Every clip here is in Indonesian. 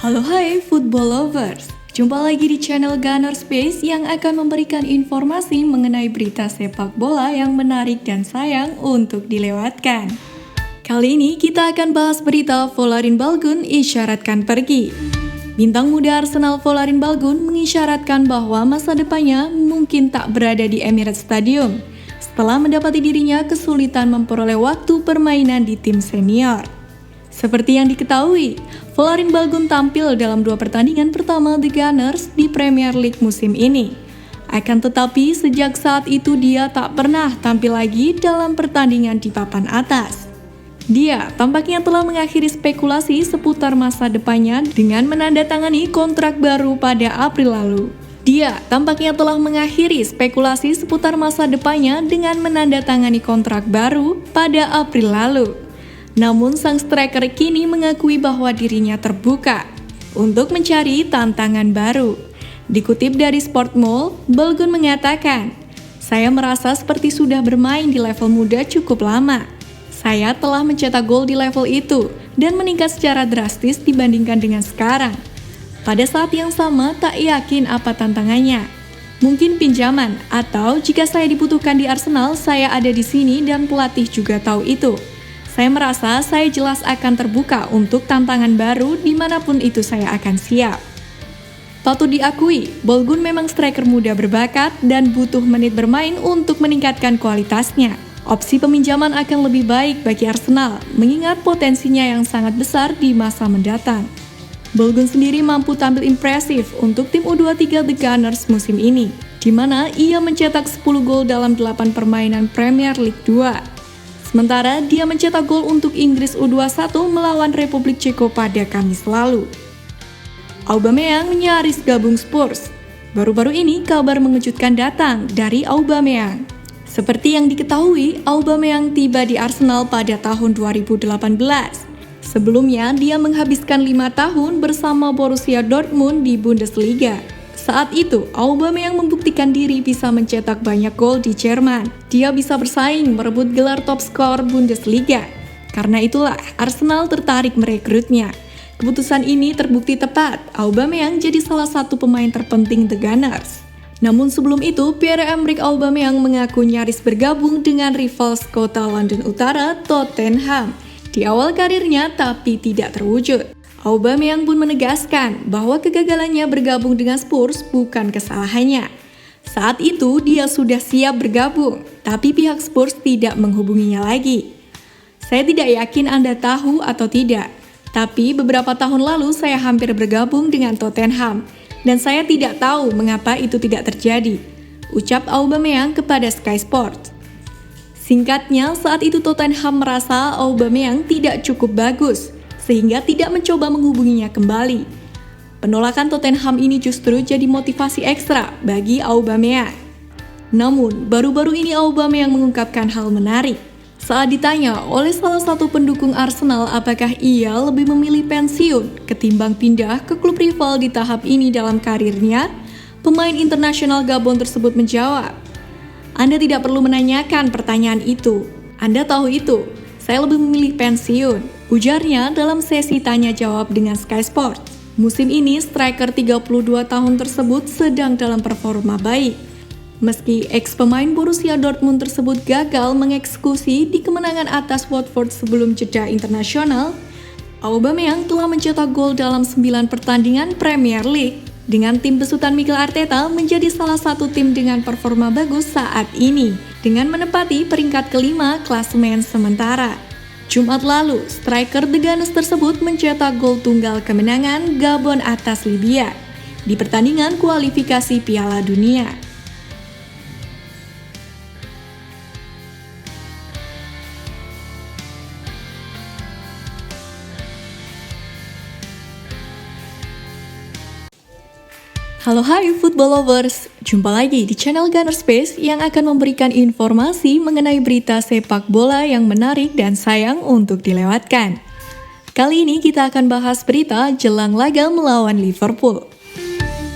Halo hai football lovers, jumpa lagi di channel Gunner Space yang akan memberikan informasi mengenai berita sepak bola yang menarik dan sayang untuk dilewatkan. Kali ini kita akan bahas berita Folarin Balogun isyaratkan pergi. Bintang muda Arsenal Folarin Balogun mengisyaratkan bahwa masa depannya mungkin tak berada di Emirates Stadium setelah mendapati dirinya kesulitan memperoleh waktu permainan di tim senior. Seperti yang diketahui, Folarin Balogun tampil dalam 2 pertandingan pertama The Gunners di Premier League musim ini. Akan tetapi, sejak saat itu dia tak pernah tampil lagi dalam pertandingan di papan atas. Dia tampaknya telah mengakhiri spekulasi seputar masa depannya dengan menandatangani kontrak baru pada April lalu. Namun sang striker kini mengakui bahwa dirinya terbuka untuk mencari tantangan baru. Dikutip dari Sportmall, Balogun mengatakan, "Saya merasa seperti sudah bermain di level muda cukup lama. Saya telah mencetak gol di level itu dan meningkat secara drastis dibandingkan dengan sekarang. Pada saat yang sama tak yakin apa tantangannya. Mungkin pinjaman atau jika saya dibutuhkan di Arsenal, saya ada di sini dan pelatih juga tahu itu. Saya merasa saya jelas akan terbuka untuk tantangan baru dimanapun itu saya akan siap." Patut diakui, Balogun memang striker muda berbakat dan butuh menit bermain untuk meningkatkan kualitasnya. Opsi peminjaman akan lebih baik bagi Arsenal, mengingat potensinya yang sangat besar di masa mendatang. Balogun sendiri mampu tampil impresif untuk tim U23 The Gunners musim ini, di mana ia mencetak 10 gol dalam 8 permainan Premier League 2. Sementara dia mencetak gol untuk Inggris U21 melawan Republik Ceko pada Kamis lalu. Aubameyang nyaris gabung Spurs. Baru-baru ini kabar mengejutkan datang dari Aubameyang. Seperti yang diketahui, Aubameyang tiba di Arsenal pada tahun 2018. Sebelumnya, dia menghabiskan 5 tahun bersama Borussia Dortmund di Bundesliga. Saat itu, Aubameyang membuktikan diri bisa mencetak banyak gol di Jerman. Dia bisa bersaing merebut gelar top skor Bundesliga. Karena itulah, Arsenal tertarik merekrutnya. Keputusan ini terbukti tepat. Aubameyang jadi salah satu pemain terpenting The Gunners. Namun sebelum itu, Pierre-Emerick Aubameyang mengaku nyaris bergabung dengan rival kota London Utara, Tottenham, di awal karirnya tapi tidak terwujud. Aubameyang pun menegaskan bahwa kegagalannya bergabung dengan Spurs bukan kesalahannya. Saat itu dia sudah siap bergabung, tapi pihak Spurs tidak menghubunginya lagi. "Saya tidak yakin Anda tahu atau tidak, tapi beberapa tahun lalu saya hampir bergabung dengan Tottenham, dan saya tidak tahu mengapa itu tidak terjadi," ucap Aubameyang kepada Sky Sports. Singkatnya, saat itu Tottenham merasa Aubameyang tidak cukup bagus, sehingga tidak mencoba menghubunginya kembali. Penolakan Tottenham ini justru jadi motivasi ekstra bagi Aubameyang. Namun, baru-baru ini Aubameyang mengungkapkan hal menarik. Saat ditanya oleh salah satu pendukung Arsenal apakah ia lebih memilih pensiun ketimbang pindah ke klub rival di tahap ini dalam karirnya, pemain internasional Gabon tersebut menjawab, "Anda tidak perlu menanyakan pertanyaan itu. Anda tahu itu. Saya lebih memilih pensiun," ujarnya dalam sesi tanya-jawab dengan Sky Sports. Musim ini, striker 32 tahun tersebut sedang dalam performa baik. Meski ex-pemain Borussia Dortmund tersebut gagal mengeksekusi di kemenangan atas Watford sebelum jeda internasional, Aubameyang telah mencetak gol dalam 9 pertandingan Premier League. Dengan tim besutan Mikel Arteta menjadi salah satu tim dengan performa bagus saat ini, dengan menempati peringkat kelima klasemen sementara. Jumat lalu, striker The Gunners tersebut mencetak gol tunggal kemenangan Gabon atas Libya di pertandingan kualifikasi Piala Dunia. Halo hai football lovers, jumpa lagi di channel Gunner Space yang akan memberikan informasi mengenai berita sepak bola yang menarik dan sayang untuk dilewatkan. Kali ini kita akan bahas berita jelang laga melawan Liverpool.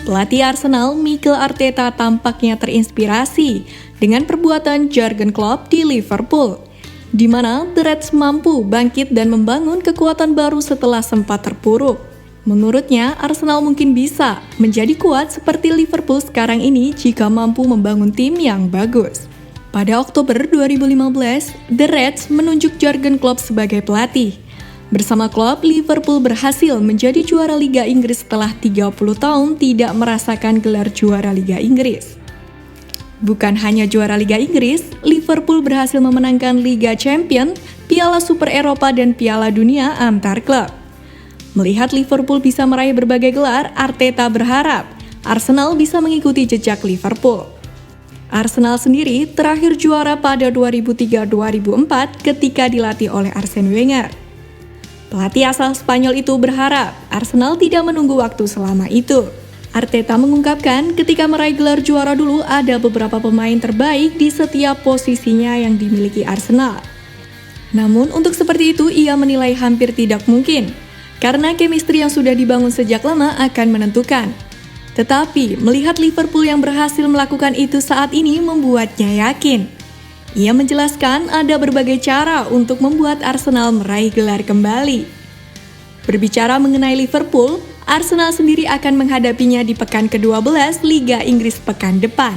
Pelatih Arsenal Mikel Arteta tampaknya terinspirasi dengan perbuatan Jurgen Klopp di Liverpool, di mana The Reds mampu bangkit dan membangun kekuatan baru setelah sempat terpuruk. Menurutnya, Arsenal mungkin bisa menjadi kuat seperti Liverpool sekarang ini jika mampu membangun tim yang bagus. Pada Oktober 2015, The Reds menunjuk Jurgen Klopp sebagai pelatih. Bersama Klopp, Liverpool berhasil menjadi juara Liga Inggris setelah 30 tahun tidak merasakan gelar juara Liga Inggris. Bukan hanya juara Liga Inggris, Liverpool berhasil memenangkan Liga Champions, Piala Super Eropa, dan Piala Dunia antar klub. Melihat Liverpool bisa meraih berbagai gelar, Arteta berharap Arsenal bisa mengikuti jejak Liverpool. Arsenal sendiri terakhir juara pada 2003-2004 ketika dilatih oleh Arsene Wenger. Pelatih asal Spanyol itu berharap Arsenal tidak menunggu waktu selama itu. Arteta mengungkapkan ketika meraih gelar juara dulu ada beberapa pemain terbaik di setiap posisinya yang dimiliki Arsenal. Namun untuk seperti itu ia menilai hampir tidak mungkin, karena chemistry yang sudah dibangun sejak lama akan menentukan. Tetapi, melihat Liverpool yang berhasil melakukan itu saat ini membuatnya yakin. Ia menjelaskan ada berbagai cara untuk membuat Arsenal meraih gelar kembali. Berbicara mengenai Liverpool, Arsenal sendiri akan menghadapinya di pekan ke-12 Liga Inggris pekan depan.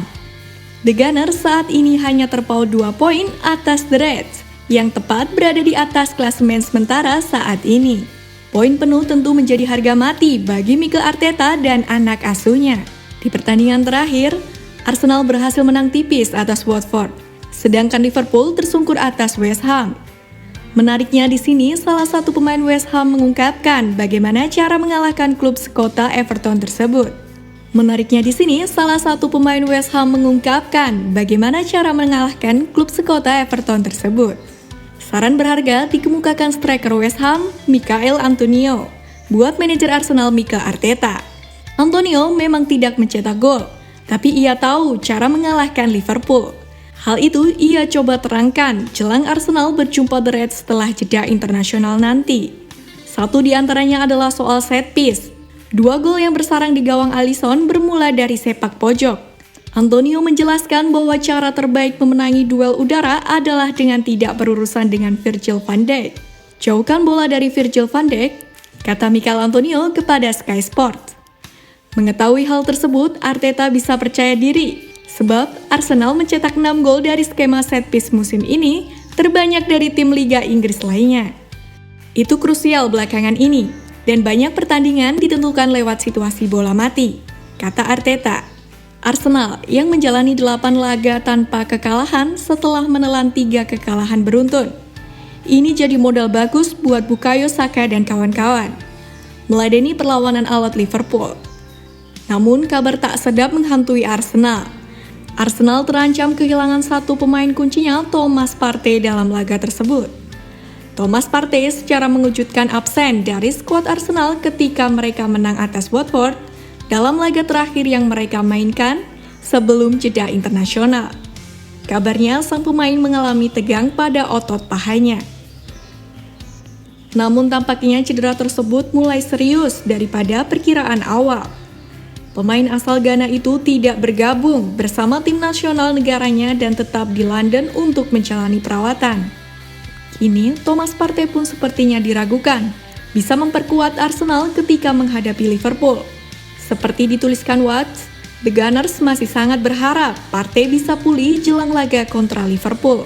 The Gunners saat ini hanya terpaut 2 poin atas The Reds, yang tepat berada di atas klasemen sementara saat ini. Poin penuh tentu menjadi harga mati bagi Mikel Arteta dan anak asuhnya. Di pertandingan terakhir, Arsenal berhasil menang tipis atas Watford, sedangkan Liverpool tersungkur atas West Ham. Menariknya di sini, salah satu pemain West Ham mengungkapkan bagaimana cara mengalahkan klub sekota Everton tersebut. Menariknya di sini, salah satu pemain West Ham mengungkapkan bagaimana cara mengalahkan klub sekota Everton tersebut. Saran berharga dikemukakan striker West Ham, Michail Antonio, buat manajer Arsenal Mikel Arteta. Antonio memang tidak mencetak gol, tapi ia tahu cara mengalahkan Liverpool. Hal itu ia coba terangkan jelang Arsenal berjumpa The Reds setelah jeda internasional nanti. Satu di antaranya adalah soal set piece. 2 gol yang bersarang di gawang Alisson bermula dari sepak pojok. Antonio menjelaskan bahwa cara terbaik memenangi duel udara adalah dengan tidak berurusan dengan Virgil van Dijk. Jauhkan bola dari Virgil van Dijk, kata Michail Antonio kepada Sky Sports. Mengetahui hal tersebut, Arteta bisa percaya diri, sebab Arsenal mencetak 6 gol dari skema set piece musim ini, terbanyak dari tim Liga Inggris lainnya. Itu krusial belakangan ini, dan banyak pertandingan ditentukan lewat situasi bola mati, kata Arteta. Arsenal yang menjalani 8 laga tanpa kekalahan setelah menelan 3 kekalahan beruntun. Ini jadi modal bagus buat Bukayo Saka dan kawan-kawan, meladeni perlawanan alot Liverpool. Namun kabar tak sedap menghantui Arsenal. Arsenal terancam kehilangan satu pemain kuncinya, Thomas Partey, dalam laga tersebut. Thomas Partey secara mengejutkan absen dari skuad Arsenal ketika mereka menang atas Watford dalam laga terakhir yang mereka mainkan sebelum jeda internasional. Kabarnya sang pemain mengalami tegang pada otot pahanya. Namun tampaknya cedera tersebut mulai serius daripada perkiraan awal. Pemain asal Ghana itu tidak bergabung bersama tim nasional negaranya dan tetap di London untuk menjalani perawatan. Kini Thomas Partey pun sepertinya diragukan bisa memperkuat Arsenal ketika menghadapi Liverpool. Seperti dituliskan Watch, The Gunners masih sangat berharap Partey bisa pulih jelang laga kontra Liverpool.